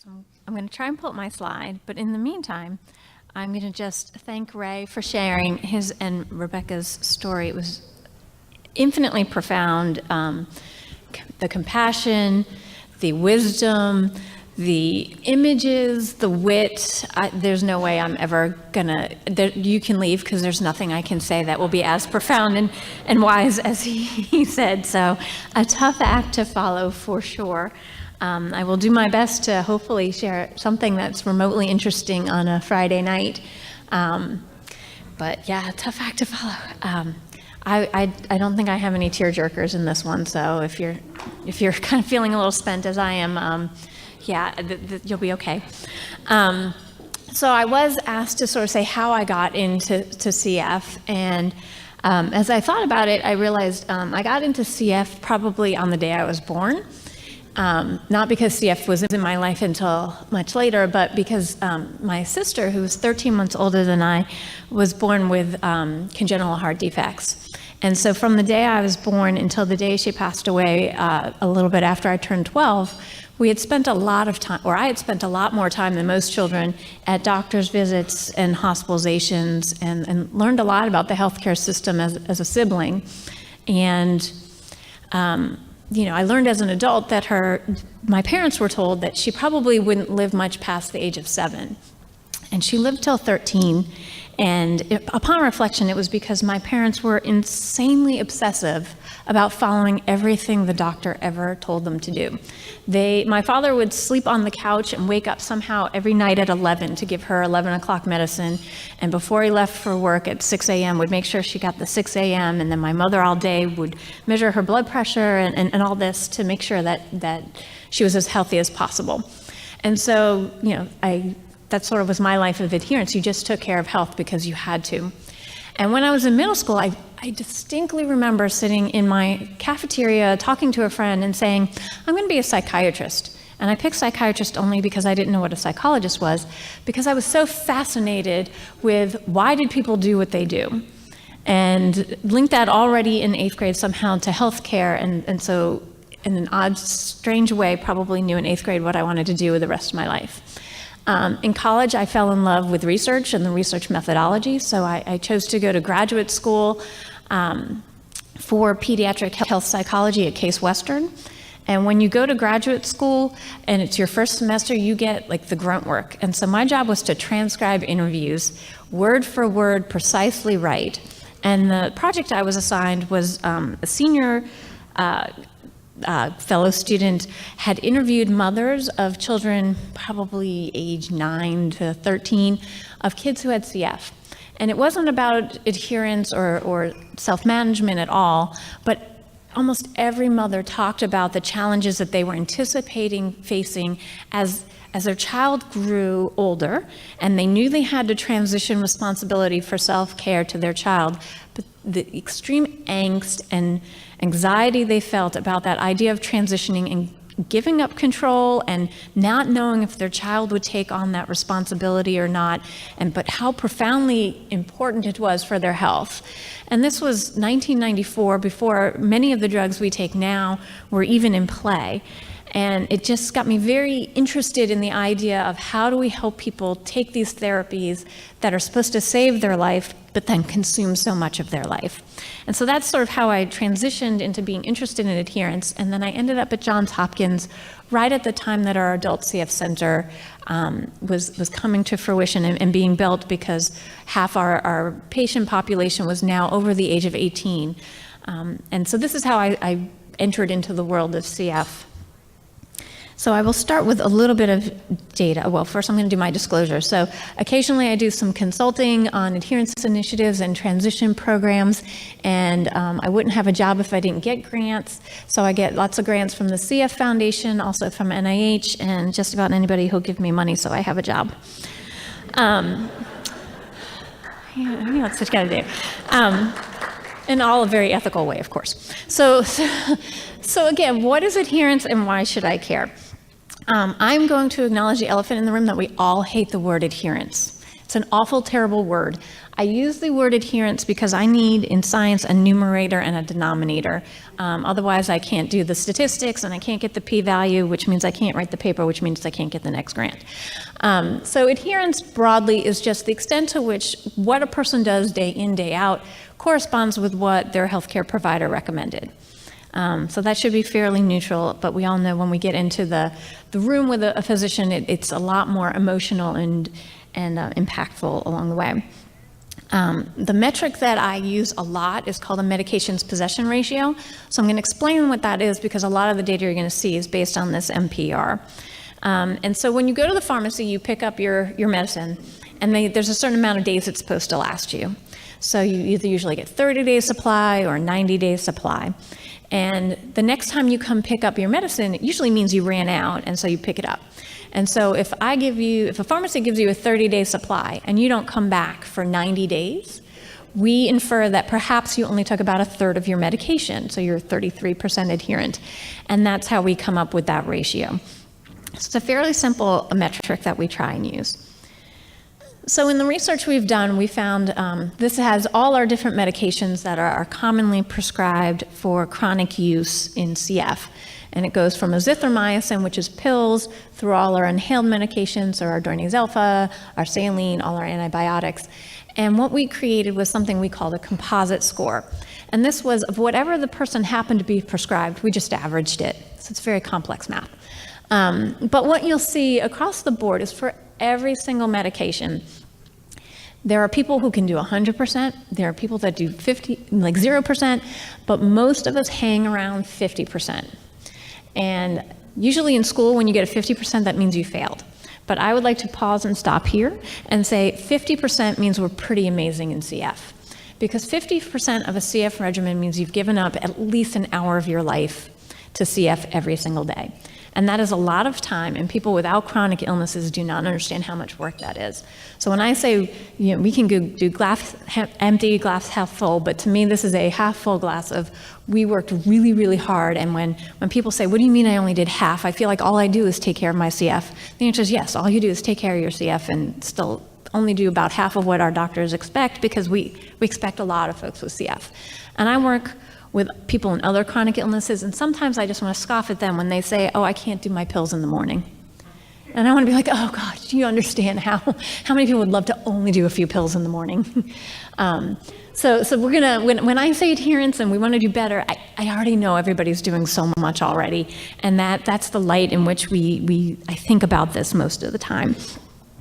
So I'm going to try and pull up my slide, but in the meantime, I'm going to just thank Ray for sharing his and Rebecca's story. It was infinitely profound. The compassion, the wisdom, the images, the wit. There's no way I'm ever gonna, you can leave because there's nothing I can say that will be as profound and wise as he said. So a tough act to follow for sure. I will do my best to hopefully share something that's remotely interesting on a Friday night. But yeah, tough act to follow. I don't think I have any tear-jerkers in this one, so if you're kind of feeling a little spent as I am, you'll be okay. So I was asked to sort of say how I got into CF, and as I thought about it, I realized I got into CF probably on the day I was born. Not because CF was in my life until much later, but because my sister, who was 13 months older than I, was born with congenital heart defects. And so from the day I was born until the day she passed away, a little bit after I turned 12, we had spent a lot of time, or I had spent a lot more time than most children at doctor's visits and hospitalizations, and learned a lot about the healthcare system as a sibling. And I learned as an adult that my parents were told that she probably wouldn't live much past the age of 7. And she lived till 13. And upon reflection, it was because my parents were insanely obsessive about following everything the doctor ever told them to do. My father would sleep on the couch and wake up somehow every night at 11 to give her 11 o'clock medicine. And before he left for work at 6 a.m., would make sure she got the 6 a.m. And then my mother all day would measure her blood pressure and all this to make sure that she was as healthy as possible. And so, that sort of was my life of adherence. You just took care of health because you had to. And when I was in middle school, I distinctly remember sitting in my cafeteria talking to a friend and saying, I'm going to be a psychiatrist. And I picked psychiatrist only because I didn't know what a psychologist was, because I was so fascinated with why did people do what they do? And linked that already in 8th grade somehow to healthcare. And so in an odd, strange way, probably knew in 8th grade what I wanted to do with the rest of my life. In college, I fell in love with research and the research methodology, so I chose to go to graduate school for pediatric health psychology at Case Western. And when you go to graduate school and it's your first semester, you get like the grunt work. And so my job was to transcribe interviews, word for word, precisely right. And the project I was assigned was a senior fellow student had interviewed mothers of children probably age 9 to 13 of kids who had CF. And it wasn't about adherence or self-management at all, but almost every mother talked about the challenges that they were anticipating facing as their child grew older, and they knew they had to transition responsibility for self-care to their child, but the extreme angst and anxiety they felt about that idea of transitioning and giving up control and not knowing if their child would take on that responsibility or not, but how profoundly important it was for their health. And this was 1994, before many of the drugs we take now were even in play. And it just got me very interested in the idea of how do we help people take these therapies that are supposed to save their life, but then consume so much of their life. And so that's sort of how I transitioned into being interested in adherence. And then I ended up at Johns Hopkins right at the time that our adult CF center was coming to fruition and being built, because half our patient population was now over the age of 18. And so this is how I entered into the world of CF. So I will start with a little bit of data. Well, first I'm going to do my disclosure. So occasionally I do some consulting on adherence initiatives and transition programs, and I wouldn't have a job if I didn't get grants. So I get lots of grants from the CF Foundation, also from NIH, and just about anybody who'll give me money so I have a job. Yeah, I know what such gotta do. In all a very ethical way, of course. So again, what is adherence and why should I care? I'm going to acknowledge the elephant in the room that we all hate the word adherence. It's an awful, terrible word. I use the word adherence because I need in science a numerator and a denominator. Otherwise, I can't do the statistics and I can't get the p-value, which means I can't write the paper, which means I can't get the next grant. So adherence broadly is just the extent to which what a person does day in, day out corresponds with what their healthcare provider recommended. So that should be fairly neutral, but we all know when we get into the room with a physician, it's a lot more emotional and impactful along the way. The metric that I use a lot is called a medications possession ratio. So I'm going to explain what that is because a lot of the data you're going to see is based on this MPR. And so when you go to the pharmacy, you pick up your medicine, and there's a certain amount of days it's supposed to last you. So you either usually get 30 days supply or 90 days supply. And the next time you come pick up your medicine, it usually means you ran out, and so you pick it up. And so if a pharmacy gives you a 30-day supply and you don't come back for 90 days, we infer that perhaps you only took about a third of your medication, so you're 33% adherent. And that's how we come up with that ratio. So it's a fairly simple metric that we try and use. So in the research we've done, we found this has all our different medications that are commonly prescribed for chronic use in CF. And it goes from azithromycin, which is pills, through all our inhaled medications, or our Dornase alpha, our saline, all our antibiotics. And what we created was something we called a composite score. And this was of whatever the person happened to be prescribed, we just averaged it. So it's very complex math. But what you'll see across the board is for every single medication, there are people who can do 100%, there are people that do 0%, but most of us hang around 50%. And usually in school, when you get a 50%, that means you failed. But I would like to pause and stop here and say 50% means we're pretty amazing in CF. Because 50% of a CF regimen means you've given up at least an hour of your life to CF every single day. And that is a lot of time, and people without chronic illnesses do not understand how much work that is. So when I say, we can do glass empty, glass half full, but to me this is a half full glass of we worked really, really hard, and when people say, what do you mean I only did half? I feel like all I do is take care of my CF. The answer is yes, all you do is take care of your CF and still only do about half of what our doctors expect, because we expect a lot of folks with CF. And I work with people in other chronic illnesses, and sometimes I just want to scoff at them when they say, oh, I can't do my pills in the morning. And I want to be like, oh God, do you understand how many people would love to only do a few pills in the morning? So we're gonna, when I say adherence and we want to do better, I already know everybody's doing so much already, and that's the light in which I think about this most of the time.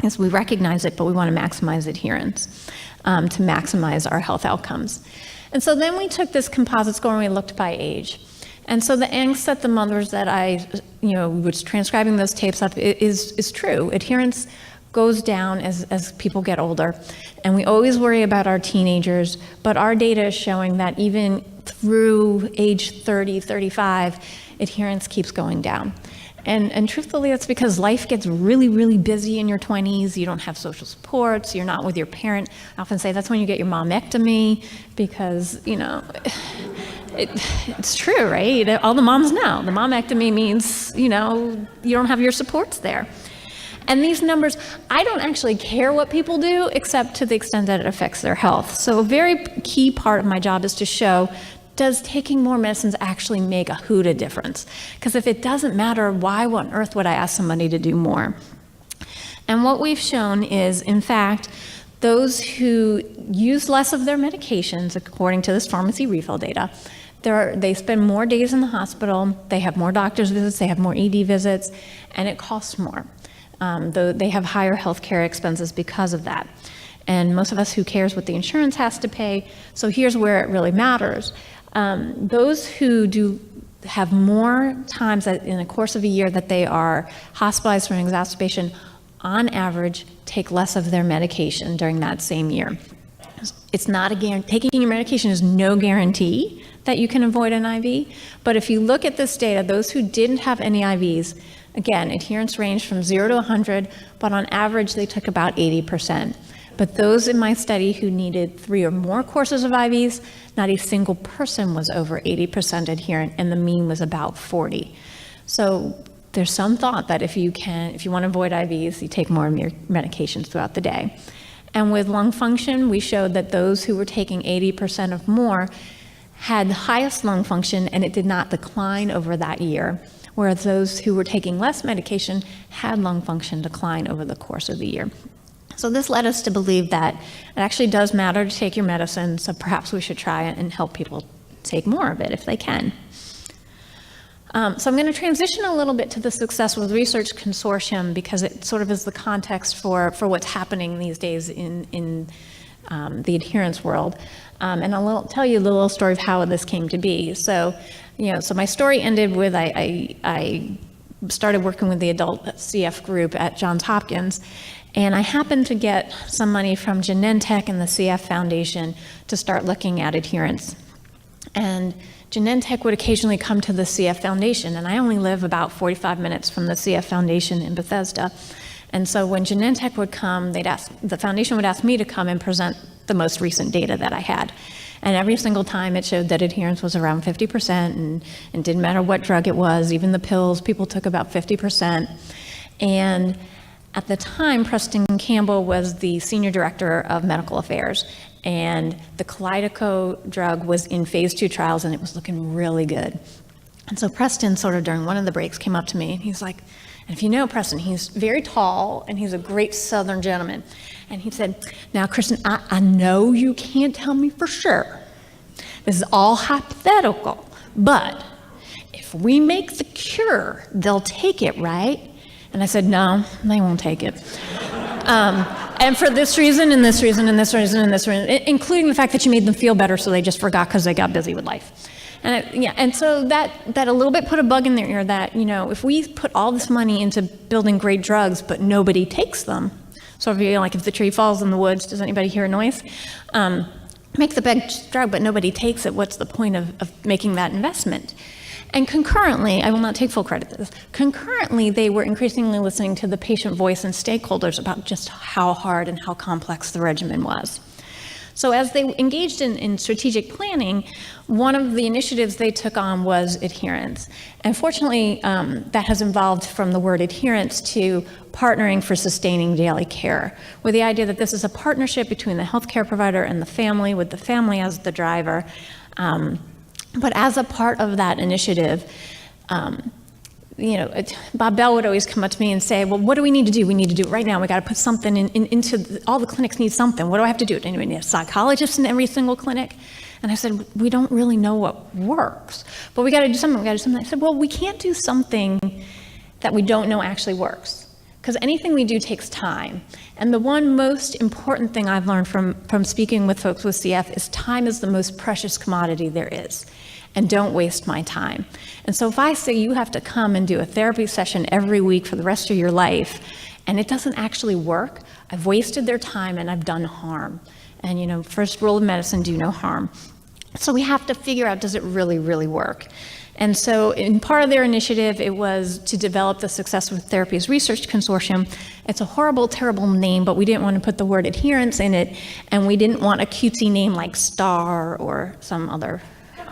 Is we recognize it, but we want to maximize adherence to maximize our health outcomes. And so then we took this composite score and we looked by age. And so the angst that the mothers that I was transcribing those tapes up is true. Adherence goes down as people get older. And we always worry about our teenagers, but our data is showing that even through age 30, 35, adherence keeps going down. And truthfully, that's because life gets really, really busy in your 20s. You don't have social supports. You're not with your parent. I often say that's when you get your momectomy, because, it's true, right? All the moms know. The momectomy means, you don't have your supports there. And these numbers, I don't actually care what people do, except to the extent that it affects their health. So a very key part of my job is to show, does taking more medicines actually make a hoot of difference? Because if it doesn't matter, why on earth would I ask somebody to do more? And what we've shown is, in fact, those who use less of their medications, according to this pharmacy refill data, they spend more days in the hospital, they have more doctor's visits, they have more ED visits, and it costs more. They have higher healthcare expenses because of that. And most of us, who cares what the insurance has to pay? So here's where it really matters. Those who have more times in the course of a year that they are hospitalized for an exacerbation, on average, take less of their medication during that same year. It's not a guarantee. Taking your medication is no guarantee that you can avoid an IV. But if you look at this data, those who didn't have any IVs, again, adherence ranged from 0 to 100, but on average, they took about 80%. But those in my study who needed 3 or more courses of IVs, not a single person was over 80% adherent, and the mean was about 40. So there's some thought that if you want to avoid IVs, you take more of your medications throughout the day. And with lung function, we showed that those who were taking 80% or more had the highest lung function, and it did not decline over that year, whereas those who were taking less medication had lung function decline over the course of the year. So this led us to believe that it actually does matter to take your medicine, so perhaps we should try it and help people take more of it if they can. So I'm going to transition a little bit to the Success with Research Consortium because it sort of is the context for what's happening these days in the adherence world. And I'll tell you the little story of how this came to be. So, so my story ended with I started working with the adult CF group at Johns Hopkins, and I happened to get some money from Genentech and the CF Foundation to start looking at adherence. And Genentech would occasionally come to the CF Foundation, and I only live about 45 minutes from the CF Foundation in Bethesda. And so when Genentech would come, the foundation would ask me to come and present the most recent data that I had. And every single time it showed that adherence was around 50%, and didn't matter what drug it was, even the pills, people took about 50%. And at the time, Preston Campbell was the senior director of medical affairs, and the Kalydeco drug was in phase 2 trials, and it was looking really good. And so Preston, sort of during one of the breaks, came up to me, and he's like, and if you know Preston, he's very tall, and he's a great Southern gentleman. And he said, now, Kristin, I know you can't tell me for sure. This is all hypothetical, but if we make the cure, they'll take it, right? And I said, no, they won't take it. And for this reason, and this reason, and this reason, and this reason, including the fact that you made them feel better so they just forgot because they got busy with life. And so that a little bit put a bug in their ear that, if we put all this money into building great drugs, but nobody takes them, so if the tree falls in the woods, does anybody hear a noise? Make the best drug, but nobody takes it, what's the point of making that investment? And concurrently, I will not take full credit for this, concurrently they were increasingly listening to the patient voice and stakeholders about just how hard and how complex the regimen was. So as they engaged in strategic planning, one of the initiatives they took on was adherence. And fortunately, that has evolved from the word adherence to partnering for sustaining daily care, with the idea that this is a partnership between the healthcare provider and the family, with the family as the driver. But as a part of that initiative, Bob Bell would always come up to me and say, well, what do we need to do? We need to do it right now. We got to put something into, all the clinics need something. What do I have to do? Anyway, need a psychologist in every single clinic? And I said, we don't really know what works, but we got to do something. I said, well, we can't do something that we don't know actually works, because anything we do takes time. And the one most important thing I've learned from speaking with folks with CF is time is the most precious commodity there is. And don't waste my time. And so if I say you have to come and do a therapy session every week for the rest of your life, and it doesn't actually work, I've wasted their time and I've done harm. And first rule of medicine, do no harm. So we have to figure out, does it really, really work? And so in part of their initiative, it was to develop the Success with Therapies Research Consortium. It's a horrible, terrible name, but we didn't want to put the word adherence in it, and we didn't want a cutesy name like STAR or some other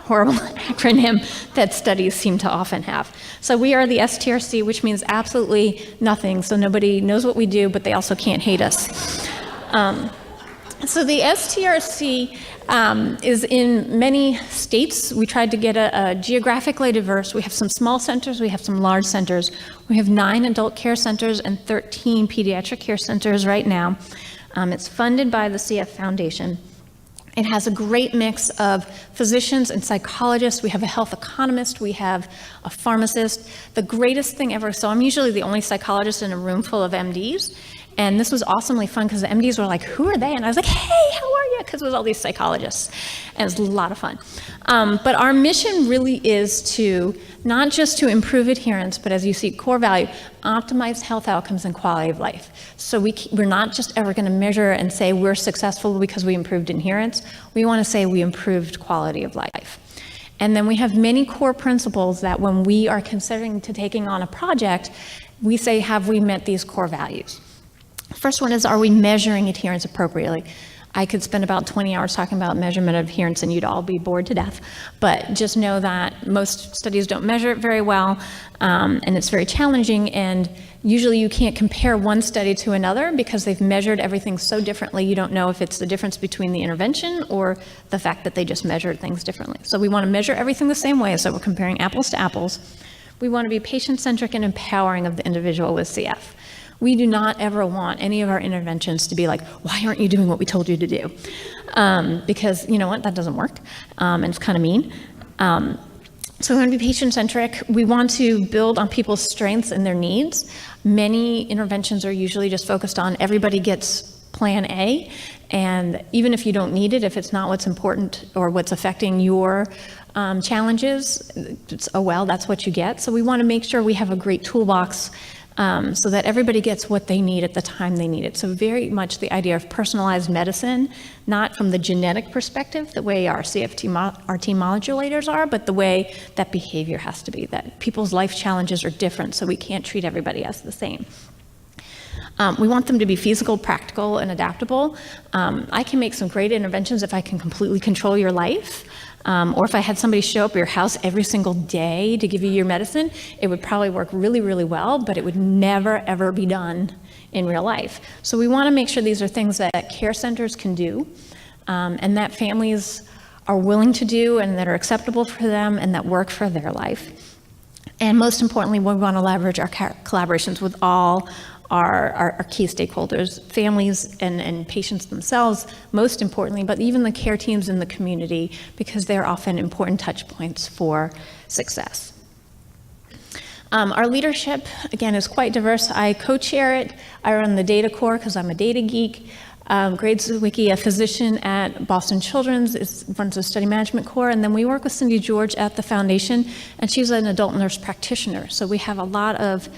horrible acronym that studies seem to often have. So we are the STRC, which means absolutely nothing. So nobody knows what we do, but they also can't hate us. So the STRC is in many states. We tried to get a geographically diverse. We have some small centers, we have some large centers. We have 9 adult care centers and 13 pediatric care centers right now. It's funded by the CF Foundation. It has a great mix of physicians and psychologists. We have a health economist. We have a pharmacist. The greatest thing ever, so I'm usually the only psychologist in a room full of MDs. And this was awesomely fun because the MDs were like, who are they? And I was like, hey, how are you? Because it was all these psychologists. And it was a lot of fun. But our mission really is to, not just to improve adherence, but as you see, core value, optimize health outcomes and quality of life. So we're not just ever going to measure and say we're successful because we improved adherence. We want to say we improved quality of life. And then we have many core principles that when we are considering taking on a project, we say, have we met these core values? First one is, are we measuring adherence appropriately? I could spend about 20 hours talking about measurement of adherence and you'd all be bored to death, but just know that most studies don't measure it very well, and it's very challenging, and Usually you can't compare one study to another because they've measured everything so differently. You don't know if it's the difference between the intervention or the fact that they just measured things differently. So we want to measure everything the same way, so we're comparing apples to apples. We want to be patient-centric and empowering of the individual with CF. We do not ever want any of our interventions to be like, why aren't you doing what we told you to do? Because you know what, that doesn't work, and it's kind of mean. So we want to be patient-centric. We want to build on people's strengths and their needs. Many interventions are usually just focused on everybody gets plan A, and even if you don't need it, if it's not what's important or what's affecting your challenges, it's, oh well, that's what you get. So we want to make sure we have a great toolbox so that everybody gets what they need at the time they need it. So very much the idea of personalized medicine, not from the genetic perspective, the way our CFT RT modulators are, but the way that behavior has to be, that people's life challenges are different, so we can't treat everybody as the same. We want them to be feasible, practical, and adaptable. I can make some great interventions if I can completely control your life. Or if I had somebody show up at your house every single day to give you your medicine, it would probably work really, really well, but it would never, ever be done in real life. So we want to make sure these are things that care centers can do, and that families are willing to do, and that are acceptable for them, and that work for their life. And most importantly, we want to leverage our collaborations with all our key stakeholders, families and patients themselves, most importantly, but even the care teams in the community, because they're often important touch points for success. Our leadership, again, is quite diverse. I co-chair it. I run the data core because I'm a data geek. Greg Zwicky, a physician at Boston Children's, runs the study management core, and then we work with Cindy George at the foundation, and she's an adult nurse practitioner. So we have a lot of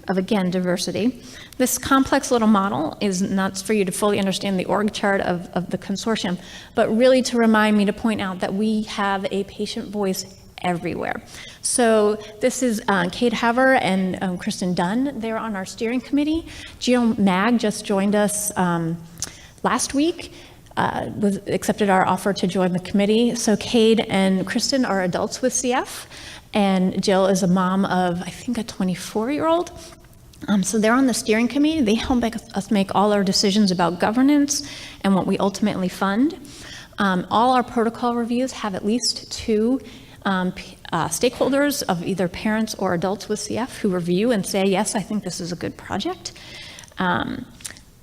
again, diversity. This complex little model is not for you to fully understand the org chart of the consortium, but really to remind me to point out that we have a patient voice everywhere. So this is Kate Haver and Kristin Dunn. They're on our steering committee. Jill Mag just joined us last week, accepted our offer to join the committee. So Kate and Kristin are adults with CF, and Jill is a mom of, I think, a 24-year-old. So they're on the steering committee. They help us make all our decisions about governance and what we ultimately fund. All our protocol reviews have at least 2 stakeholders of either parents or adults with CF who review and say, yes, I think this is a good project.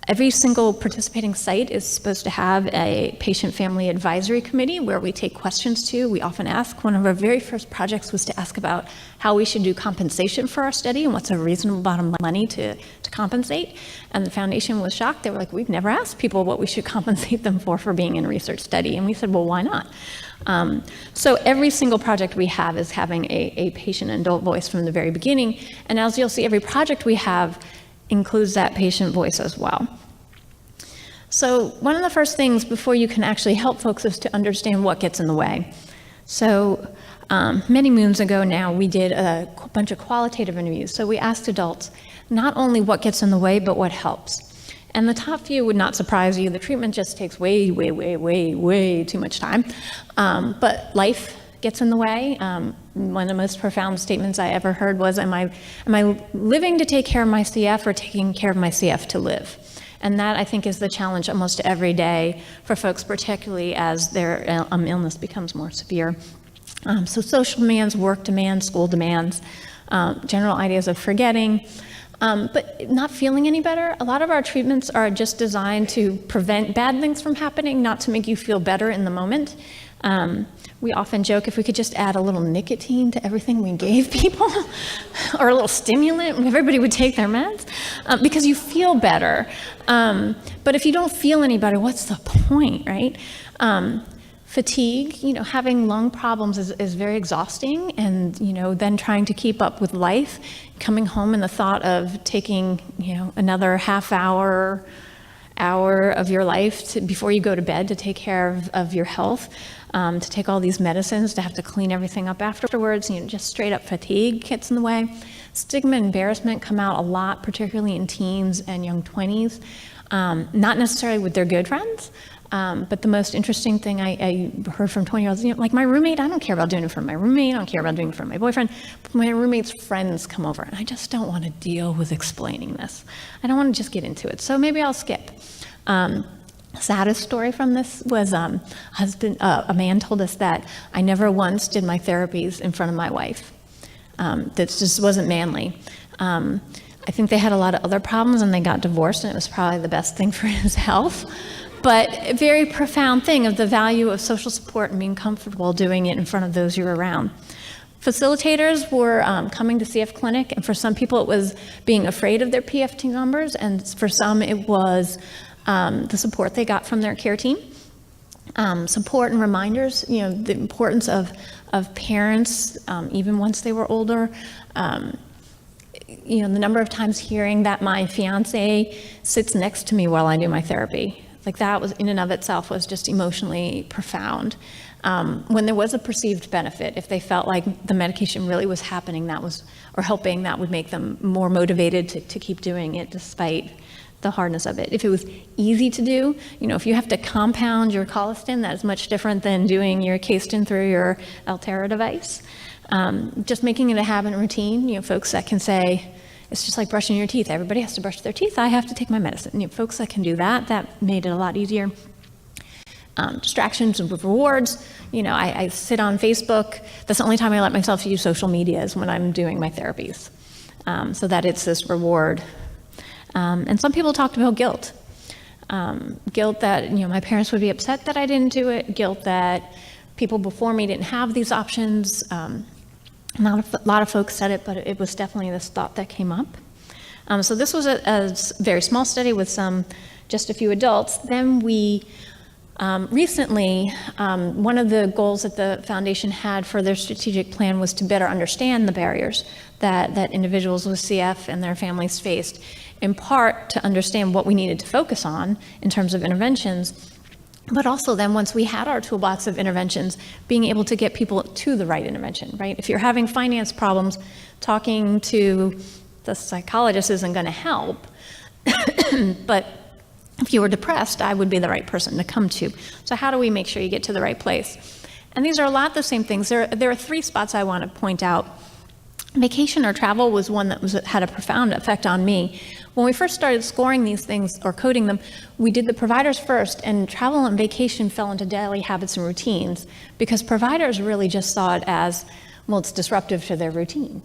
Every single participating site is supposed to have a patient family advisory committee where we take questions to. We often ask, one of our very first projects was to ask about how we should do compensation for our study and what's a reasonable amount of money to compensate. And the foundation was shocked. They were like, we've never asked people what we should compensate them for being in a research study. And we said, well, why not? So every single project we have is having a patient and adult voice from the very beginning. And as you'll see, every project we have includes that patient voice as well. So one of the first things before you can actually help folks is to understand what gets in the way. So many moons ago now, we did a bunch of qualitative interviews. So we asked adults not only what gets in the way, but what helps. And the top few would not surprise you. The treatment just takes way, way, way, way, way too much time. But life gets in the way. One of the most profound statements I ever heard was, am I living to take care of my CF or taking care of my CF to live? And that, I think, is the challenge almost every day for folks, particularly as their illness becomes more severe. So social demands, work demands, school demands, general ideas of forgetting, but not feeling any better. A lot of our treatments are just designed to prevent bad things from happening, not to make you feel better in the moment. We often joke if we could just add a little nicotine to everything we gave people, or a little stimulant, everybody would take their meds, because you feel better. But if you don't feel any better, what's the point, right? Fatigue, having lung problems is very exhausting, and then trying to keep up with life, coming home and the thought of taking another half hour of your life before you go to bed to take care of your health, to take all these medicines, to have to clean everything up afterwards, just straight up fatigue gets in the way. Stigma and embarrassment come out a lot, particularly in teens and young 20s, not necessarily with their good friends, But the most interesting thing I heard from 20-year-olds, like my roommate, I don't care about doing it for my roommate, I don't care about doing it for my boyfriend, but my roommate's friends come over, and I just don't want to deal with explaining this. I don't want to just get into it, so maybe I'll skip. Saddest story from this was a man told us that I never once did my therapies in front of my wife. That just wasn't manly. I think they had a lot of other problems and they got divorced, and it was probably the best thing for his health. But a very profound thing of the value of social support and being comfortable doing it in front of those you're around. Facilitators were coming to CF Clinic, and for some people it was being afraid of their PFT numbers, and for some it was the support they got from their care team. Support and reminders, the importance of parents, even once they were older. The number of times hearing that my fiance sits next to me while I do my therapy. Like that was in and of itself was just emotionally profound. When there was a perceived benefit, if they felt like the medication really was happening, or helping, that would make them more motivated to keep doing it despite the hardness of it. If it was easy to do, if you have to compound your colistin, that's much different than doing your Kristin through your Altera device. Just making it a habit and routine, folks that can say, it's just like brushing your teeth. Everybody has to brush their teeth. I have to take my medicine. Folks that can do that made it a lot easier. Distractions and rewards. I sit on Facebook. That's the only time I let myself use social media is when I'm doing my therapies, so that it's this reward. And some people talked about guilt. Guilt that, my parents would be upset that I didn't do it. Guilt that people before me didn't have these options. Not a lot of folks said it, but it was definitely this thought that came up. So this was a very small study with just a few adults. Then we recently, one of the goals that the foundation had for their strategic plan was to better understand the barriers that individuals with CF and their families faced, in part to understand what we needed to focus on in terms of interventions, but also then once we had our toolbox of interventions, being able to get people to the right intervention, right? If you're having finance problems, talking to the psychologist isn't going to help, but if you were depressed, I would be the right person to come to. So how do we make sure you get to the right place? And these are a lot of the same things. There are three spots I want to point out. Vacation or travel was one that had a profound effect on me. When we first started scoring these things or coding them, we did the providers first, and travel and vacation fell into daily habits and routines because providers really just saw it as, well, it's disruptive to their routine.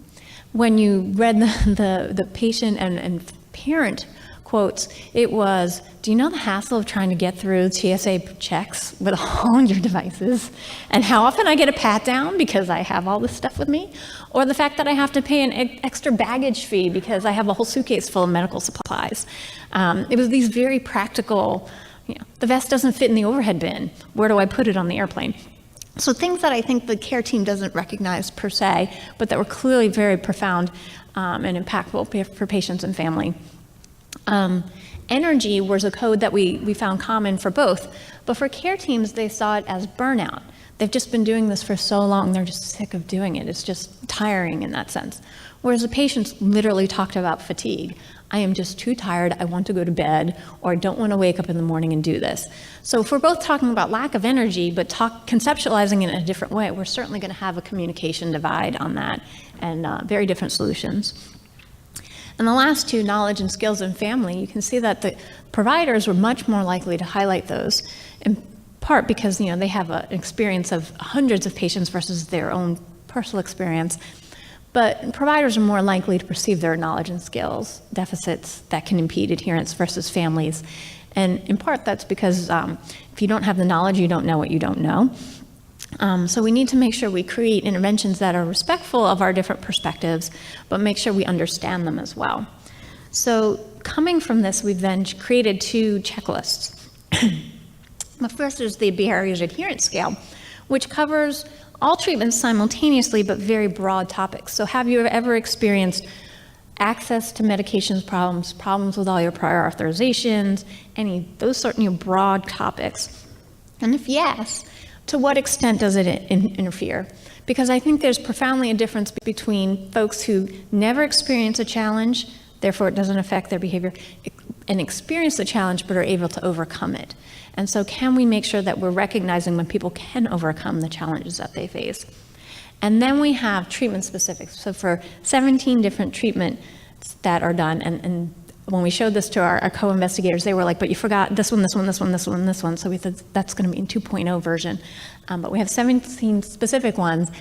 When you read the patient and parent quotes, it was, do you know the hassle of trying to get through TSA checks with all your devices? And how often I get a pat down because I have all this stuff with me? Or the fact that I have to pay an extra baggage fee because I have a whole suitcase full of medical supplies. It was these very practical, the vest doesn't fit in the overhead bin. Where do I put it on the airplane? So things that I think the care team doesn't recognize per se, but that were clearly very profound and impactful for patients and family. Energy was a code that we found common for both, but for care teams, they saw it as burnout. They've just been doing this for so long, they're just sick of doing it. It's just tiring in that sense. Whereas the patients literally talked about fatigue. I am just too tired, I want to go to bed, or I don't want to wake up in the morning and do this. So if we're both talking about lack of energy, but conceptualizing it in a different way, we're certainly going to have a communication divide on that and very different solutions. And the last two, knowledge and skills and family, you can see that the providers were much more likely to highlight those, in part because they have an experience of hundreds of patients versus their own personal experience. But providers are more likely to perceive their knowledge and skills deficits that can impede adherence versus families. And in part, that's because if you don't have the knowledge, you don't know what you don't know. So we need to make sure we create interventions that are respectful of our different perspectives, but make sure we understand them as well. So coming from this, we've then created two checklists. The first is the Barriers Adherence Scale, which covers all treatments simultaneously, but very broad topics. So have you ever experienced access to medications problems with all your prior authorizations, those sort of broad topics? And if yes, to what extent does it interfere? Because I think there's profoundly a difference between folks who never experience a challenge, therefore it doesn't affect their behavior, and experience the challenge, but are able to overcome it. And so can we make sure that we're recognizing when people can overcome the challenges that they face? And then we have treatment specifics. So for 17 different treatments that are done, and when we showed this to our co-investigators, they were like, but you forgot this one, this one, this one, this one, this one. So we thought that's going to be in 2.0 version. But we have 17 specific ones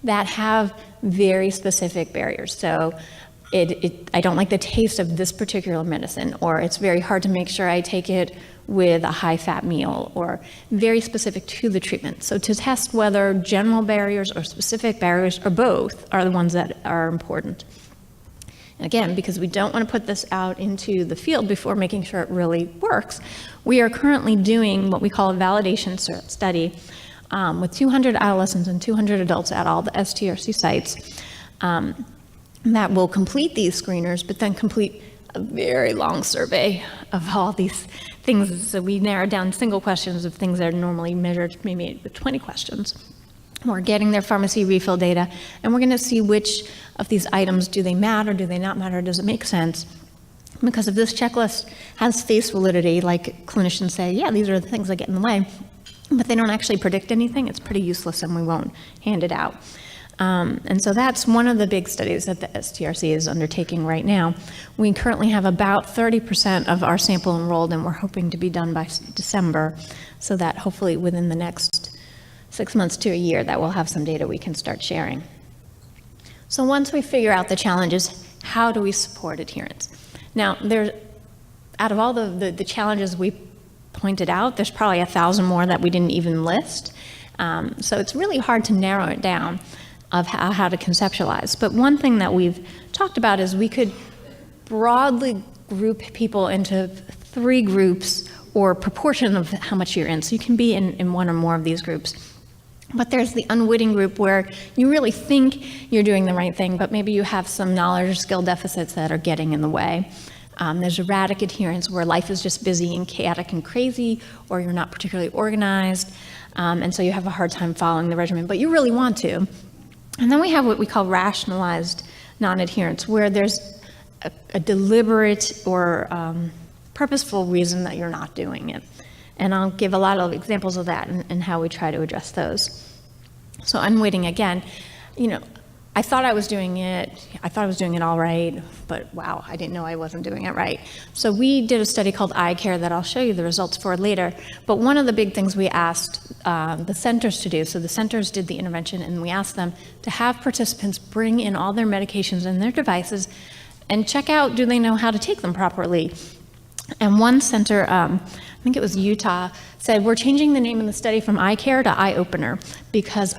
that have very specific barriers. So I don't like the taste of this particular medicine, or it's very hard to make sure I take it with a high-fat meal, or very specific to the treatment. So to test whether general barriers or specific barriers, or both, are the ones that are important. And again, because we don't want to put this out into the field before making sure it really works, we are currently doing what we call a validation study with 200 adolescents and 200 adults at all the STRC sites that will complete these screeners, but then complete a very long survey of all these things. So we narrowed down single questions of things that are normally measured maybe with 20 questions. We're getting their pharmacy refill data, and we're going to see which of these items, do they matter, do they not matter, does it make sense? Because if this checklist has face validity, like clinicians say, yeah, these are the things that get in the way, but they don't actually predict anything, it's pretty useless and we won't hand it out. And so that's one of the big studies that the STRC is undertaking right now. We currently have about 30% of our sample enrolled, and we're hoping to be done by December, so that hopefully within the next 6 months to a year that we'll have some data we can start sharing. So once we figure out the challenges, how do we support adherence? Now, out of all the challenges we pointed out, there's probably 1,000 more that we didn't even list. So it's really hard to narrow it down of how to conceptualize. But one thing that we've talked about is we could broadly group people into 3 groups, or proportion of how much you're in. So you can be in one or more of these groups. But there's the unwitting group where you really think you're doing the right thing, but maybe you have some knowledge or skill deficits that are getting in the way. There's erratic adherence where life is just busy and chaotic and crazy, or you're not particularly organized, and so you have a hard time following the regimen, but you really want to. And then we have what we call rationalized non-adherence, where there's a deliberate or purposeful reason that you're not doing it. And I'll give a lot of examples of that and how we try to address those. So unwitting, again, I thought I was doing it all right, but wow, I didn't know I wasn't doing it right. So we did a study called Eye Care that I'll show you the results for later. But one of the big things we asked the centers to do, so the centers did the intervention, and we asked them to have participants bring in all their medications and their devices and check out, do they know how to take them properly? And one center, I think it was Utah, said, we're changing the name of the study from Eye Care to Eye Opener because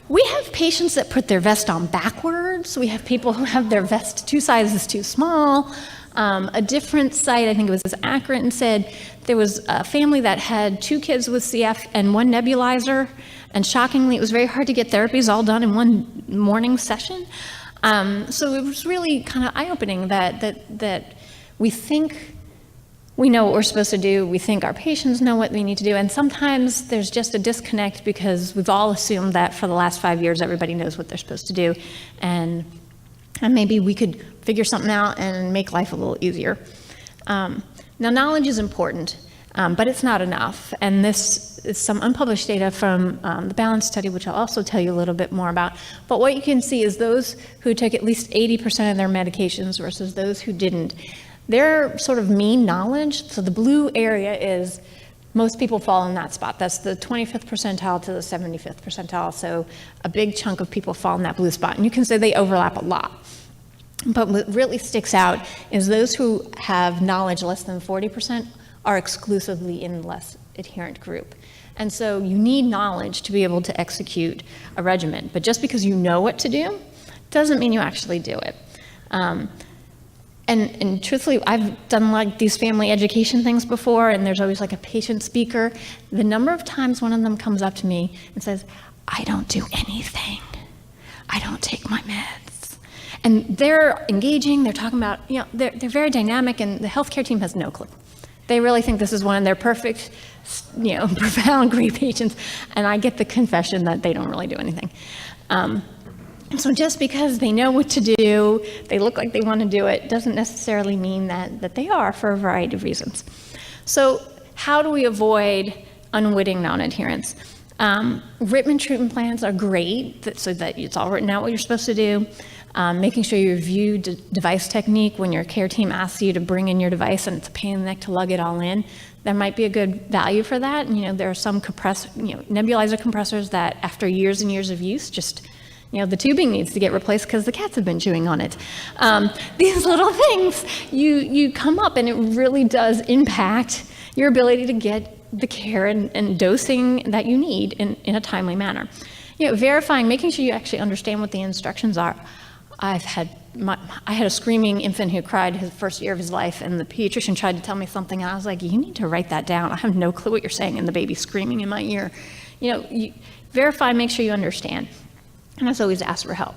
we have patients that put their vest on backwards. We have people who have their vest 2 sizes too small. A different site, I think it was Akron, said there was a family that had 2 kids with CF and 1 nebulizer, and shockingly, it was very hard to get therapies all done in one morning session. So it was really kind of eye-opening that we think we know what we're supposed to do, we think our patients know what we need to do, and sometimes there's just a disconnect because we've all assumed that for the last 5 years everybody knows what they're supposed to do, and maybe we could figure something out and make life a little easier. Now, knowledge is important, but it's not enough, and this is some unpublished data from the Balance study, which I'll also tell you a little bit more about. But what you can see is those who took at least 80% of their medications versus those who didn't, their sort of mean knowledge, so the blue area is most people fall in that spot. That's the 25th percentile to the 75th percentile, so a big chunk of people fall in that blue spot, and you can say they overlap a lot. But what really sticks out is those who have knowledge less than 40% are exclusively in the less adherent group. And so you need knowledge to be able to execute a regimen, but just because you know what to do doesn't mean you actually do it. And truthfully, I've done like these family education things before, and there's always like a patient speaker. The number of times one of them comes up to me and says, I don't do anything. I don't take my meds. And they're engaging, they're talking about, they're very dynamic, and the healthcare team has no clue. They really think this is one of their perfect, profound, great patients, and I get the confession that they don't really do anything. So just because they know what to do, they look like they want to do it, doesn't necessarily mean that they are, for a variety of reasons. So how do we avoid unwitting non-adherence? Written treatment plans are great, so that it's all written out what you're supposed to do. Making sure you review device technique when your care team asks you to bring in your device and it's a pain in the neck to lug it all in. There might be a good value for that. And, there are some nebulizer compressors that after years and years of use, just, the tubing needs to get replaced because the cats have been chewing on it. These little things, you come up, and it really does impact your ability to get the care and dosing that you need in a timely manner. Verifying, making sure you actually understand what the instructions are. I had a screaming infant who cried his first year of his life, and the pediatrician tried to tell me something, and I was like, you need to write that down. I have no clue what you're saying, and the baby's screaming in my ear. Verify, make sure you understand. And as always, ask for help.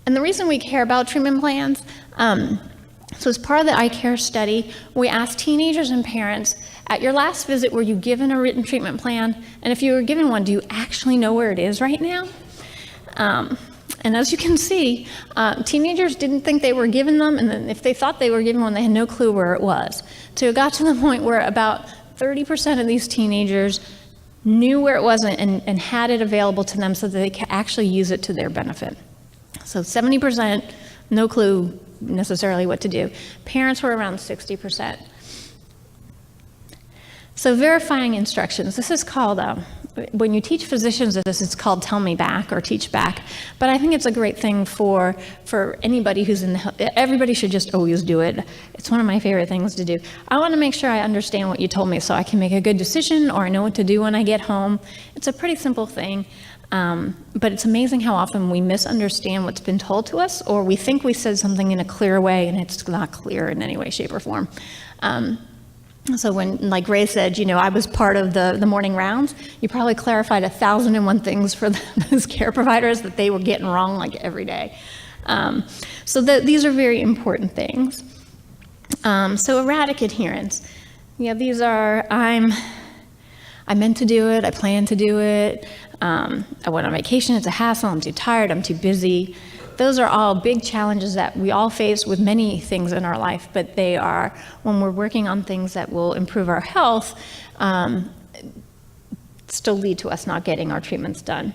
And the reason we care about treatment plans, so as part of the iCare study, we asked teenagers and parents, at your last visit, were you given a written treatment plan? And if you were given one, do you actually know where it is right now? And as you can see, teenagers didn't think they were given them, and then if they thought they were given one, they had no clue where it was. So it got to the point where about 30% of these teenagers knew where it was and had it available to them so that they could actually use it to their benefit. So 70%, no clue necessarily what to do. Parents were around 60%. So verifying instructions, this is called, when you teach physicians this, it's called tell me back or teach back. But I think it's a great thing for anybody who's everybody should just always do it. It's one of my favorite things to do. I want to make sure I understand what you told me so I can make a good decision, or I know what to do when I get home. It's a pretty simple thing, but it's amazing how often we misunderstand what's been told to us, or we think we said something in a clear way and it's not clear in any way, shape, or form. So when, like Ray said, I was part of the morning rounds, you probably clarified 1,001 things for those care providers that they were getting wrong like every day. So these are very important things. So erratic adherence. These are, I meant to do it, I plan to do it, I went on vacation, it's a hassle, I'm too tired, I'm too busy. Those are all big challenges that we all face with many things in our life, but they are, when we're working on things that will improve our health, still lead to us not getting our treatments done.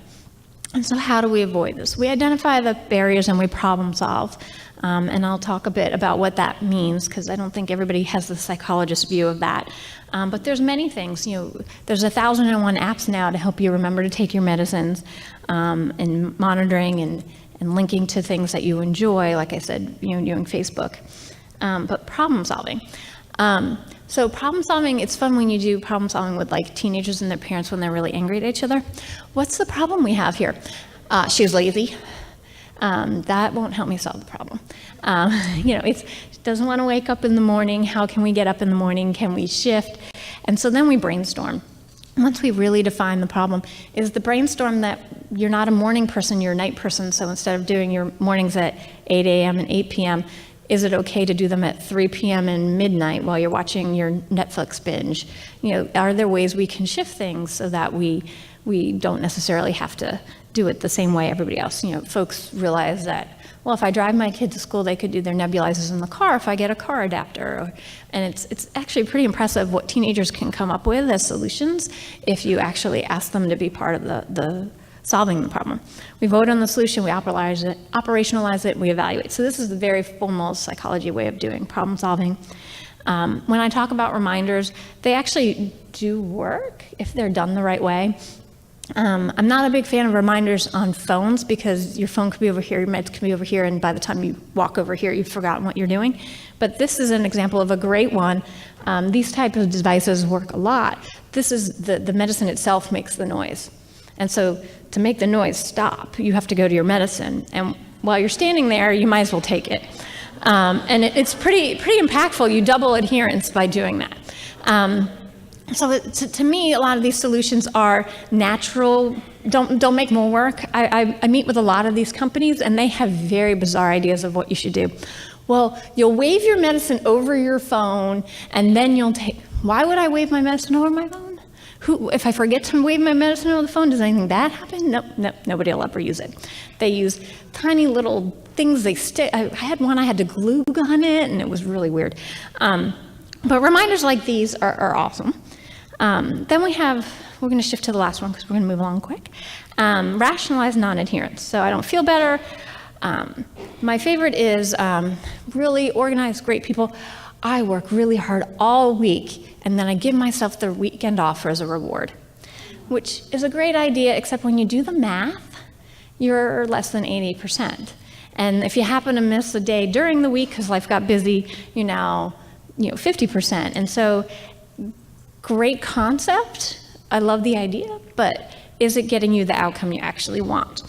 And so how do we avoid this? We identify the barriers and we problem solve. And I'll talk a bit about what that means, because I don't think everybody has the psychologist view of that. But there's many things. There's 1,001 apps now to help you remember to take your medicines, and monitoring and linking to things that you enjoy, like I said, doing Facebook. But problem solving. So problem solving, it's fun when you do problem solving with like teenagers and their parents when they're really angry at each other. What's the problem we have here? She was lazy. That won't help me solve the problem. It doesn't want to wake up in the morning. How can we get up in the morning? Can we shift? And so then we brainstorm. Once we really define the problem, is the brainstorm that you're not a morning person, you're a night person, so instead of doing your mornings at 8 a.m. and 8 p.m., is it okay to do them at 3 p.m. and midnight while you're watching your Netflix binge? Are there ways we can shift things so that we don't necessarily have to do it the same way everybody else? Folks realize that, well, if I drive my kid to school, they could do their nebulizers in the car if I get a car adapter. And it's actually pretty impressive what teenagers can come up with as solutions if you ask them to be part of the solving the problem. We vote on the solution, we operationalize it, we evaluate. So this is a very formal psychology way of doing problem solving. When I talk about reminders, they actually do work if they're done the right way. I'm not a big fan of reminders on phones because your phone could be over here, your meds can be over here, and by the time you walk over here, you've forgotten what you're doing. But this is an example of a great one. These types of devices work a lot. This is the medicine itself makes the noise. And so to make the noise stop, you have to go to your medicine. And while you're standing there, you might as well take it. And it's pretty impactful. You double adherence by doing that. So to me, a lot of these solutions are natural, don't make more work. I meet with a lot of these companies, and they have very bizarre ideas of what you should do. Well, you'll wave your medicine over your phone, and then you'll take, why would I wave my medicine over my phone? If I forget to wave my medicine over the phone, does anything bad happen? Nope, nobody will ever use it. They use tiny little things they stick. I had one, I had to glue gun it, and it was really weird. But reminders like these are awesome. Then we're going to shift to the last one because we're going to move along quick. Rationalize non-adherence. So I don't feel better. My favorite is really organized, great people. I work really hard all week, and then I give myself the weekend off as a reward, which is a great idea, except when you do the math, you're less than 80%. And if you happen to miss a day during the week because life got busy, you're now 50%. And so great concept. I love the idea, but is it getting you the outcome you actually want?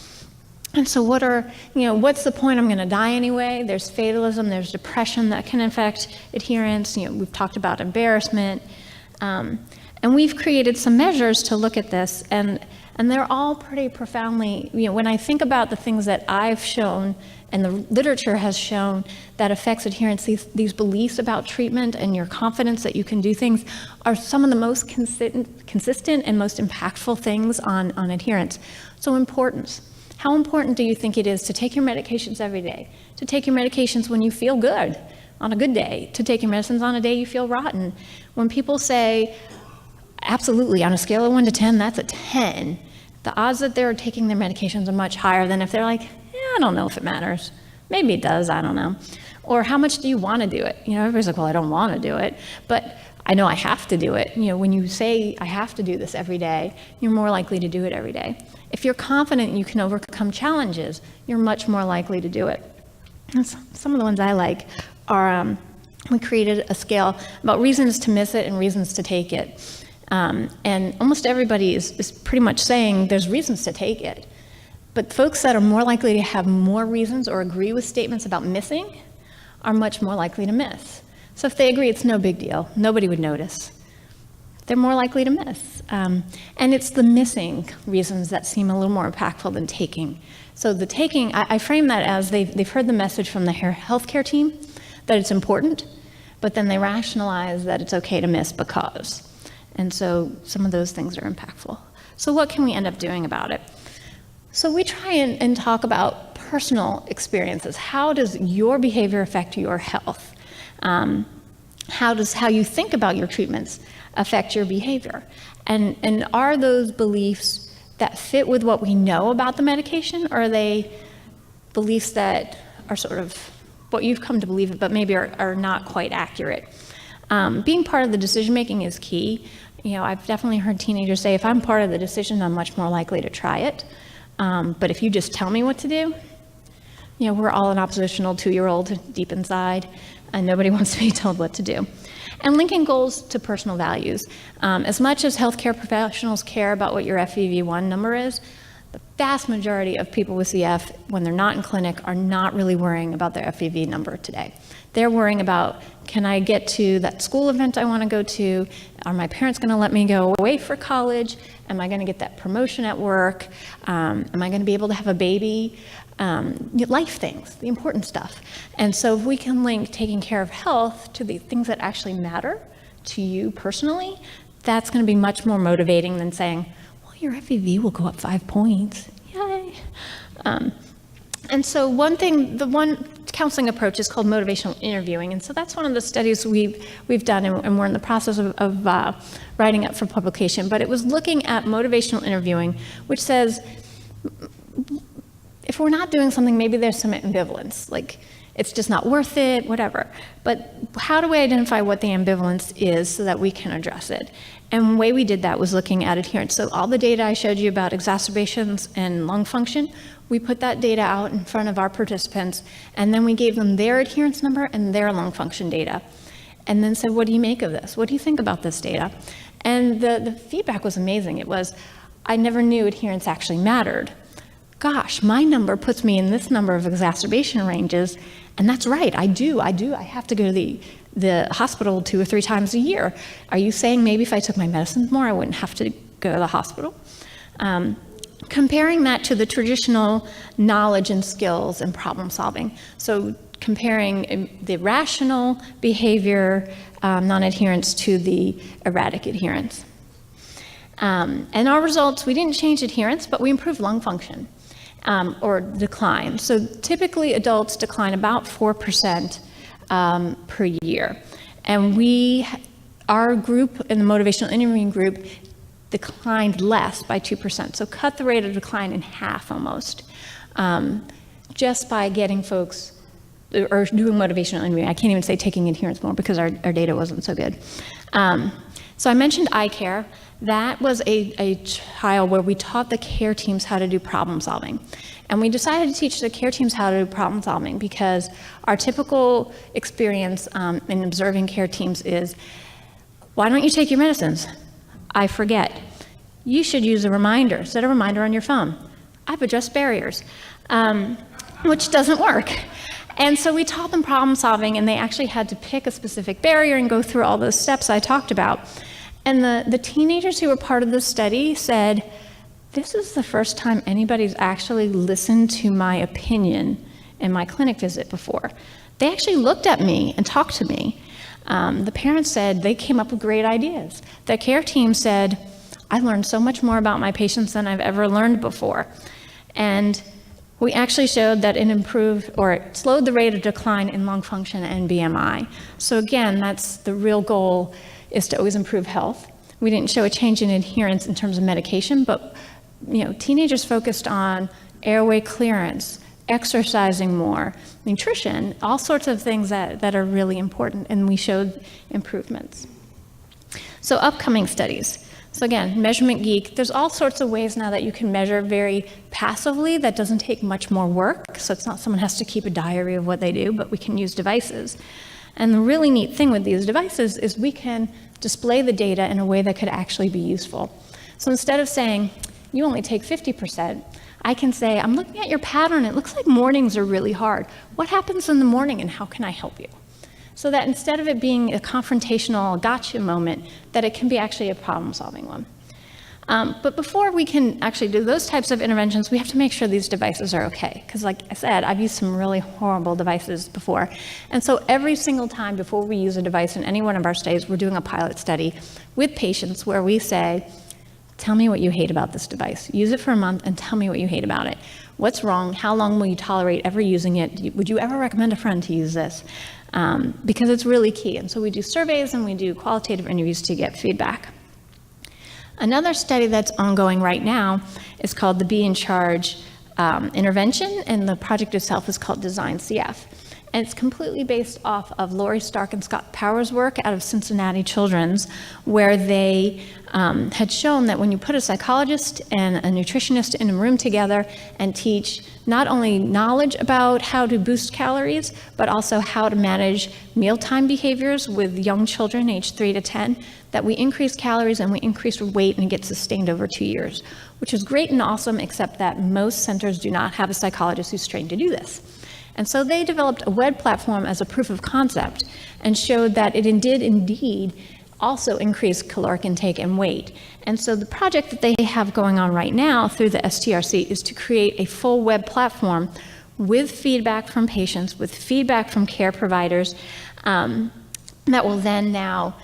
And so what's the point? I'm going to die anyway. There's fatalism, there's depression that can affect adherence. We've talked about embarrassment. And we've created some measures to look at this, and they're all pretty profoundly, when I think about the things that I've shown and the literature has shown that affects adherence, these beliefs about treatment and your confidence that you can do things are some of the most consistent and most impactful things on adherence. So importance. How important do you think it is to take your medications every day? To take your medications when you feel good, on a good day? To take your medicines on a day you feel rotten? When people say, absolutely, on a scale of 1 to 10, that's a 10, the odds that they're taking their medications are much higher than if they're like, I don't know if it matters. Maybe it does, I don't know. Or how much do you want to do it? Everybody's like, well, I don't want to do it, but I know I have to do it. When you say I have to do this every day, you're more likely to do it every day. If you're confident you can overcome challenges, you're much more likely to do it. And some of the ones I like are, we created a scale about reasons to miss it and reasons to take it. And almost everybody is pretty much saying there's reasons to take it. But folks that are more likely to have more reasons or agree with statements about missing are much more likely to miss. So if they agree, it's no big deal. Nobody would notice. They're more likely to miss. And it's the missing reasons that seem a little more impactful than taking. So the taking, I frame that as they've heard the message from the healthcare team that it's important, but then they rationalize that it's okay to miss because. And so some of those things are impactful. So what can we end up doing about it? So we try and talk about personal experiences. How does your behavior affect your health? How does how you think about your treatments affect your behavior? And are those beliefs that fit with what we know about the medication, or are they beliefs that are sort of what you've come to believe, but maybe are not quite accurate? Being part of the decision-making is key. I've definitely heard teenagers say, if I'm part of the decision, I'm much more likely to try it. But if you just tell me what to do, we're all an oppositional 2-year-old deep inside, and nobody wants to be told what to do. And linking goals to personal values. As much as healthcare professionals care about what your FEV1 number is, the vast majority of people with CF, when they're not in clinic, are not really worrying about their FEV number today. They're worrying about, can I get to that school event I want to go to? Are my parents going to let me go away for college? Am I going to get that promotion at work? Am I going to be able to have a baby? Life things, the important stuff. And so if we can link taking care of health to the things that actually matter to you personally, that's going to be much more motivating than saying, well, your FEV will go up 5 points. Yay. And so the one counseling approach is called motivational interviewing. And so that's one of the studies we've done, and we're in the process of writing up for publication. But it was looking at motivational interviewing, which says, if we're not doing something, maybe there's some ambivalence, like it's just not worth it, whatever. But how do we identify what the ambivalence is so that we can address it? And the way we did that was looking at adherence. So all the data I showed you about exacerbations and lung function, we put that data out in front of our participants, and then we gave them their adherence number and their lung function data. And then said, what do you make of this? What do you think about this data? And the feedback was amazing. It was, I never knew adherence actually mattered. Gosh, my number puts me in this number of exacerbation ranges, and that's right, I do. I have to go to the hospital 2 or 3 times a year. Are you saying maybe if I took my medicines more, I wouldn't have to go to the hospital? Comparing that to the traditional knowledge and skills and problem solving. So comparing the rational behavior non-adherence to the erratic adherence. And our results, we didn't change adherence, but we improved lung function or decline. So typically adults decline about 4% per year. And our group in the motivational interviewing group declined less by 2%. So cut the rate of decline in half almost, just by getting folks, or doing motivational interviewing. I can't even say taking adherence more because our data wasn't so good. So I mentioned eye care. That was a trial where we taught the care teams how to do problem solving. And we decided to teach the care teams how to do problem solving because our typical experience in observing care teams is, why don't you take your medicines? I forget. You should use a reminder. Set a reminder on your phone. I've addressed barriers, which doesn't work. And so we taught them problem solving, and they actually had to pick a specific barrier and go through all those steps I talked about. And the teenagers who were part of this study said, this is the first time anybody's actually listened to my opinion in my clinic visit before. They actually looked at me and talked to me. The parents said they came up with great ideas. The care team said, I learned so much more about my patients than I've ever learned before. And we actually showed that it improved, or it slowed the rate of decline in lung function and BMI. So again, that's the real goal, is to always improve health. We didn't show a change in adherence in terms of medication, but teenagers focused on airway clearance, exercising more, nutrition, all sorts of things that are really important, and we showed improvements. So upcoming studies. So again, Measurement Geek, there's all sorts of ways now that you can measure very passively that doesn't take much more work. So it's not someone has to keep a diary of what they do, but we can use devices. And the really neat thing with these devices is we can display the data in a way that could actually be useful. So instead of saying, you only take 50%, I can say, I'm looking at your pattern. It looks like mornings are really hard. What happens in the morning and how can I help you? So that instead of it being a confrontational gotcha moment, that it can be actually a problem-solving one. But before we can actually do those types of interventions, we have to make sure these devices are okay. Because like I said, I've used some really horrible devices before. And so every single time before we use a device in any one of our studies, we're doing a pilot study with patients where we say, tell me what you hate about this device. Use it for a month and tell me what you hate about it. What's wrong? How long will you tolerate ever using it? Would you ever recommend a friend to use this? Because it's really key. And so we do surveys and we do qualitative interviews to get feedback. Another study that's ongoing right now is called the Be in Charge intervention, and the project itself is called Design CF. And it's completely based off of Lori Stark and Scott Powers' work out of Cincinnati Children's, where they had shown that when you put a psychologist and a nutritionist in a room together and teach not only knowledge about how to boost calories, but also how to manage mealtime behaviors with young children aged 3 to 10, that we increase calories and we increase weight and it gets sustained over 2 years, which is great and awesome, except that most centers do not have a psychologist who's trained to do this. And so they developed a web platform as a proof of concept and showed that it did indeed also increase caloric intake and weight. And so the project that they have going on right now through the STRC is to create a full web platform with feedback from patients, with feedback from care providers, that will then now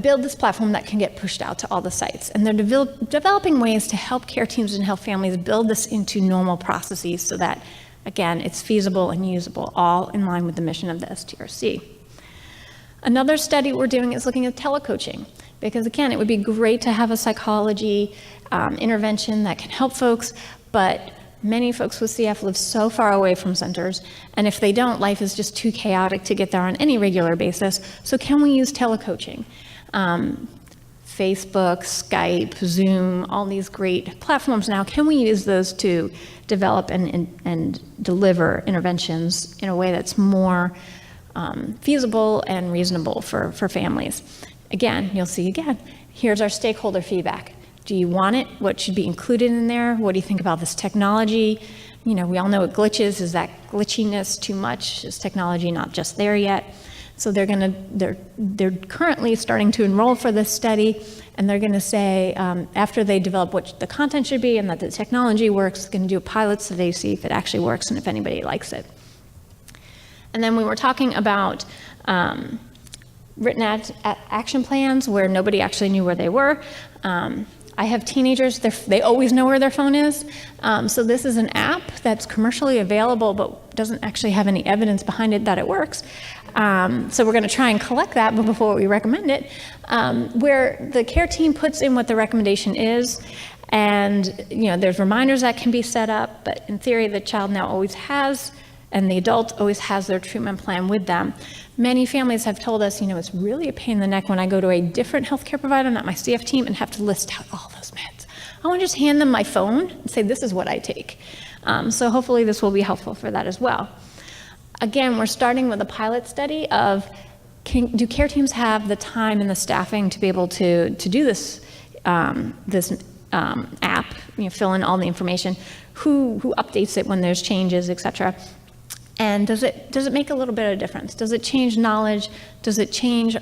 build this platform that can get pushed out to all the sites. And they're developing ways to help care teams and health families build this into normal processes so that, again, it's feasible and usable, all in line with the mission of the STRC. Another study we're doing is looking at telecoaching, because again, it would be great to have a psychology intervention that can help folks, but many folks with CF live so far away from centers, and if they don't, life is just too chaotic to get there on any regular basis. So can we use telecoaching? Facebook, Skype, Zoom, all these great platforms now, can we use those to develop and deliver interventions in a way that's more feasible and reasonable for families? Again, you'll see again, here's our stakeholder feedback. Do you want it? What should be included in there? What do you think about this technology? We all know what glitches. Is that glitchiness too much? Is technology not just there yet? So they're currently starting to enroll for this study, and they're going to say, after they develop what the content should be and that the technology works, going to do a pilot study to see if it actually works and if anybody likes it. And then we were talking about written action plans where nobody actually knew where they were. I have teenagers, they always know where their phone is. So this is an app that's commercially available, but doesn't actually have any evidence behind it that it works. So we're going to try and collect that before we recommend it, where the care team puts in what the recommendation is. And there's reminders that can be set up, but in theory, the child now always has, and the adult always has their treatment plan with them. Many families have told us, it's really a pain in the neck when I go to a different healthcare provider, not my CF team, and have to list out all those meds. I want to just hand them my phone and say, this is what I take. So hopefully this will be helpful for that as well. Again, we're starting with a pilot study of, do care teams have the time and the staffing to be able to do this, app, fill in all the information, who updates it when there's changes, et cetera. And does it make a little bit of a difference? Does it change knowledge? Does it change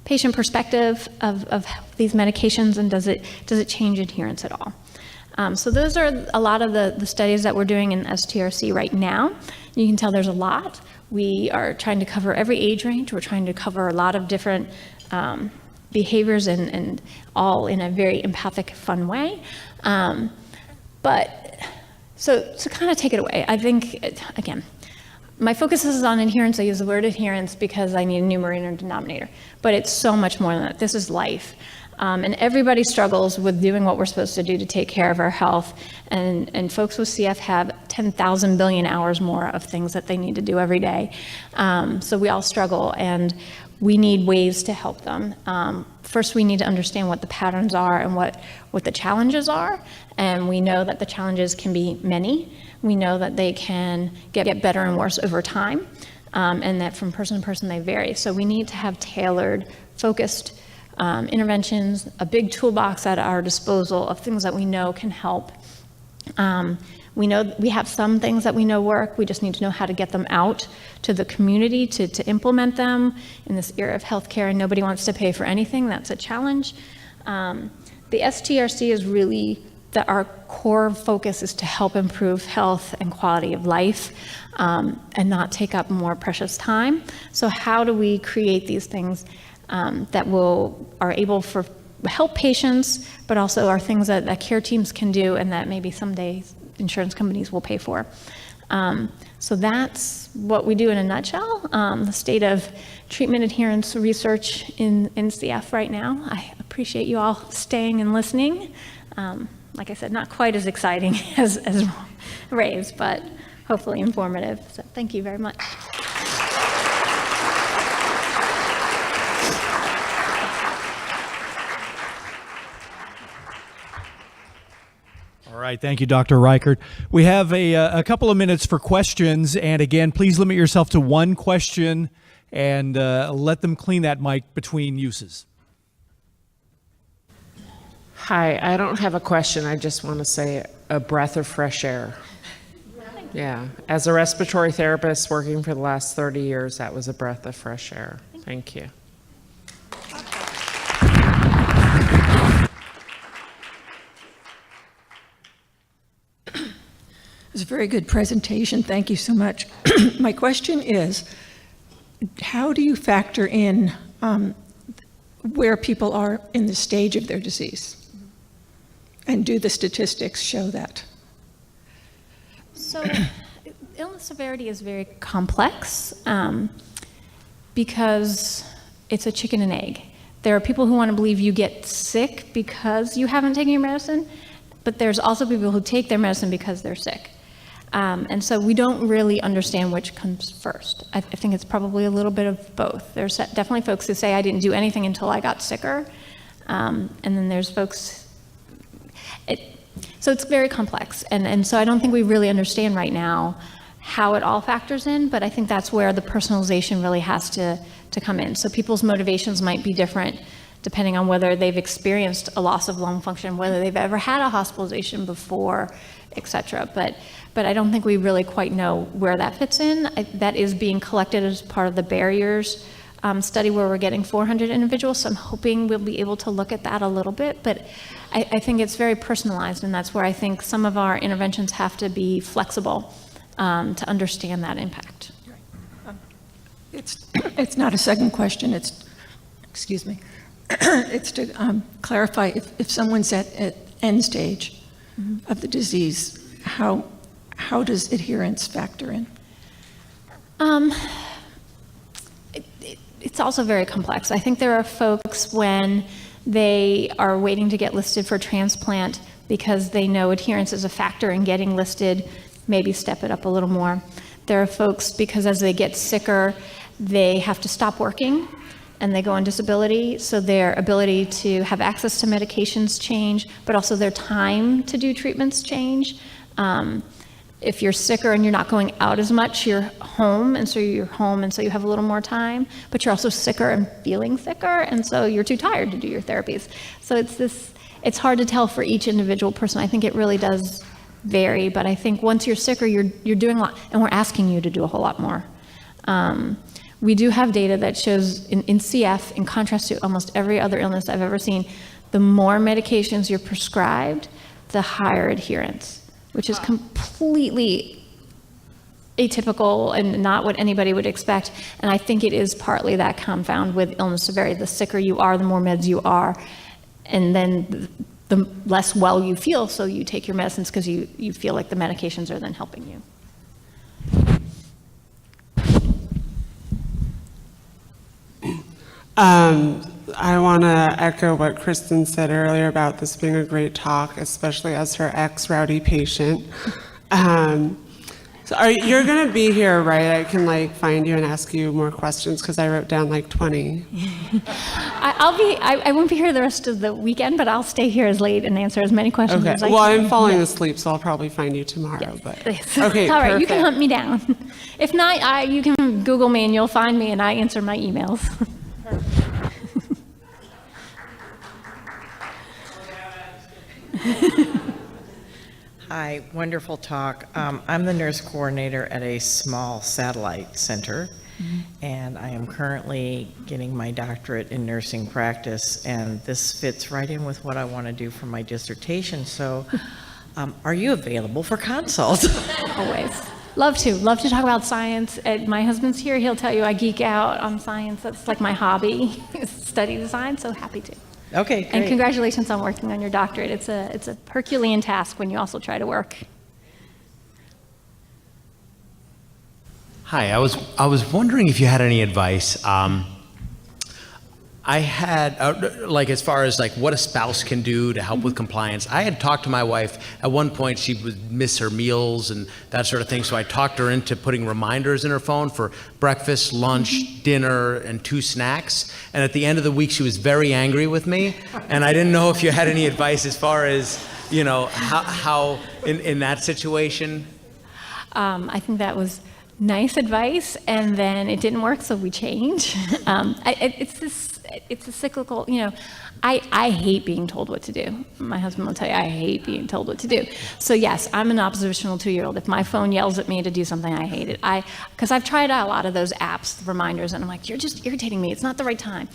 patient perspective of these medications? And does it change adherence at all? So those are a lot of the studies that we're doing in STRC right now. You can tell there's a lot. We are trying to cover every age range. We're trying to cover a lot of different behaviors and all in a very empathic, fun way. So kind of take it away. I think, again, my focus is on adherence. I use the word adherence because I need a numerator and denominator, but it's so much more than that. This is life. And everybody struggles with doing what we're supposed to do to take care of our health. And folks with CF have 10,000 billion hours more of things that they need to do every day. So we all struggle, and we need ways to help them. First, we need to understand what the patterns are and what the challenges are. And we know that the challenges can be many. We know that they can get better and worse over time, and that from person to person they vary. So we need to have tailored, focused interventions, a big toolbox at our disposal of things that we know can help. We know we have some things that we know work. We just need to know how to get them out to the community to implement them in this era of healthcare, and nobody wants to pay for anything. That's a challenge. The STRC is really that our core focus is to help improve health and quality of life, and not take up more precious time. So how do we create these things that are able for help patients, but also are things that care teams can do and that maybe someday insurance companies will pay for. So that's what we do in a nutshell. The state of treatment adherence research in CF right now. I appreciate you all staying and listening. Like I said, not quite as exciting as Ray's, but hopefully informative. So thank you very much. All right, thank you, Dr. Riekert. We have a couple of minutes for questions, and again, please limit yourself to one question and let them clean that mic between uses. Hi, I don't have a question. I just want to say a breath of fresh air. Yeah, as a respiratory therapist working for the last 30 years, that was a breath of fresh air. Thank you. It was a very good presentation. Thank you so much. My question is, how do you factor in where people are in the stage of their disease? And do the statistics show that? So illness severity is very complex because it's a chicken and egg. There are people who want to believe you get sick because you haven't taken your medicine, but there's also people who take their medicine because they're sick. And so we don't really understand which comes first. I think it's probably a little bit of both. There's definitely folks who say, I didn't do anything until I got sicker. And then there's folks, so it's very complex. And so I don't think we really understand right now how it all factors in, but I think that's where the personalization really has to come in. So people's motivations might be different depending on whether they've experienced a loss of lung function, whether they've ever had a hospitalization before, et cetera. But I don't think we really quite know where that fits in. That is being collected as part of the barriers study where we're getting 400 individuals. So I'm hoping we'll be able to look at that a little bit. But I think it's very personalized, and that's where I think some of our interventions have to be flexible to understand that impact. It's not a second question. It's, excuse me. it's to clarify if someone's at end stage of the disease, how does adherence factor in? It's also very complex. I think there are folks when they are waiting to get listed for transplant because they know adherence is a factor in getting listed, maybe step it up a little more. There are folks because as they get sicker, they have to stop working and they go on disability, so their ability to have access to medications change, but also their time to do treatments change. If you're sicker and you're not going out as much, you're home, and so you have a little more time, but you're also sicker and feeling sicker, and so you're too tired to do your therapies. So it's hard to tell for each individual person. I think it really does vary, but I think once you're sicker, you're doing a lot, and we're asking you to do a whole lot more. We do have data that shows in CF, in contrast to almost every other illness I've ever seen, the more medications you're prescribed, the higher adherence, which is completely atypical and not what anybody would expect. And I think it is partly that confound with illness severity. The sicker you are, the more meds you are, and then the less well you feel, so you take your medicines because you feel like the medications are then helping you. I want to echo what Kristin said earlier about this being a great talk, especially as her ex-rowdy patient. So you're going to be here, right? I can find you and ask you more questions because I wrote down 20. I won't be here the rest of the weekend, but I'll stay here as late and answer as many questions as I can. Well, I'm falling asleep, so I'll probably find you tomorrow. But okay, all right, perfect. you can hunt me down. If not, you can Google me and you'll find me, and I answer my emails. Hi, wonderful talk. I'm the nurse coordinator at a small satellite center, and I am currently getting my doctorate in nursing practice, and this fits right in with what I want to do for my dissertation. So are you available for consult? Always. Love to talk about science. My husband's here, he'll tell you I geek out on science. That's like my hobby, is study design, so happy to. Okay, great. And congratulations on working on your doctorate. It's a Herculean task when you also try to work. Hi, I was wondering if you had any advice. I had, as far as what a spouse can do to help with compliance. I had talked to my wife. At one point, she would miss her meals and that sort of thing, so I talked her into putting reminders in her phone for breakfast, lunch, dinner, and 2 snacks. And at the end of the week, she was very angry with me, and I didn't know if you had any advice as far as, how in that situation. I think that was nice advice, and then it didn't work, so we changed. It's a cyclical, I hate being told what to do. My husband will tell you I hate being told what to do. So yes, I'm an oppositional 2-year-old. If my phone yells at me to do something, I hate it. Because I've tried out a lot of those apps, reminders, and I'm like, you're just irritating me. It's not the right time.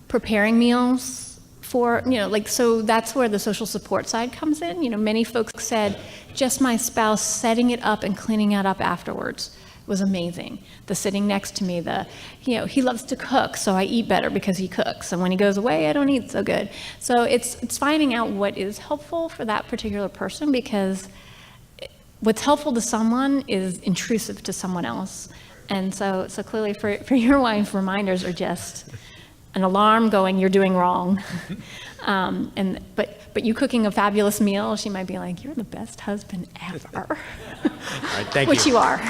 Preparing meals for, so that's where the social support side comes in. Many folks said, just my spouse setting it up and cleaning it up afterwards was amazing. The sitting next to me, he loves to cook, so I eat better because he cooks. And when he goes away, I don't eat so good. So it's finding out what is helpful for that particular person, because what's helpful to someone is intrusive to someone else. And so clearly for your wife, reminders are just an alarm going, you're doing wrong. But you cooking a fabulous meal, she might be like, you're the best husband ever. All right, thank you. Which you are.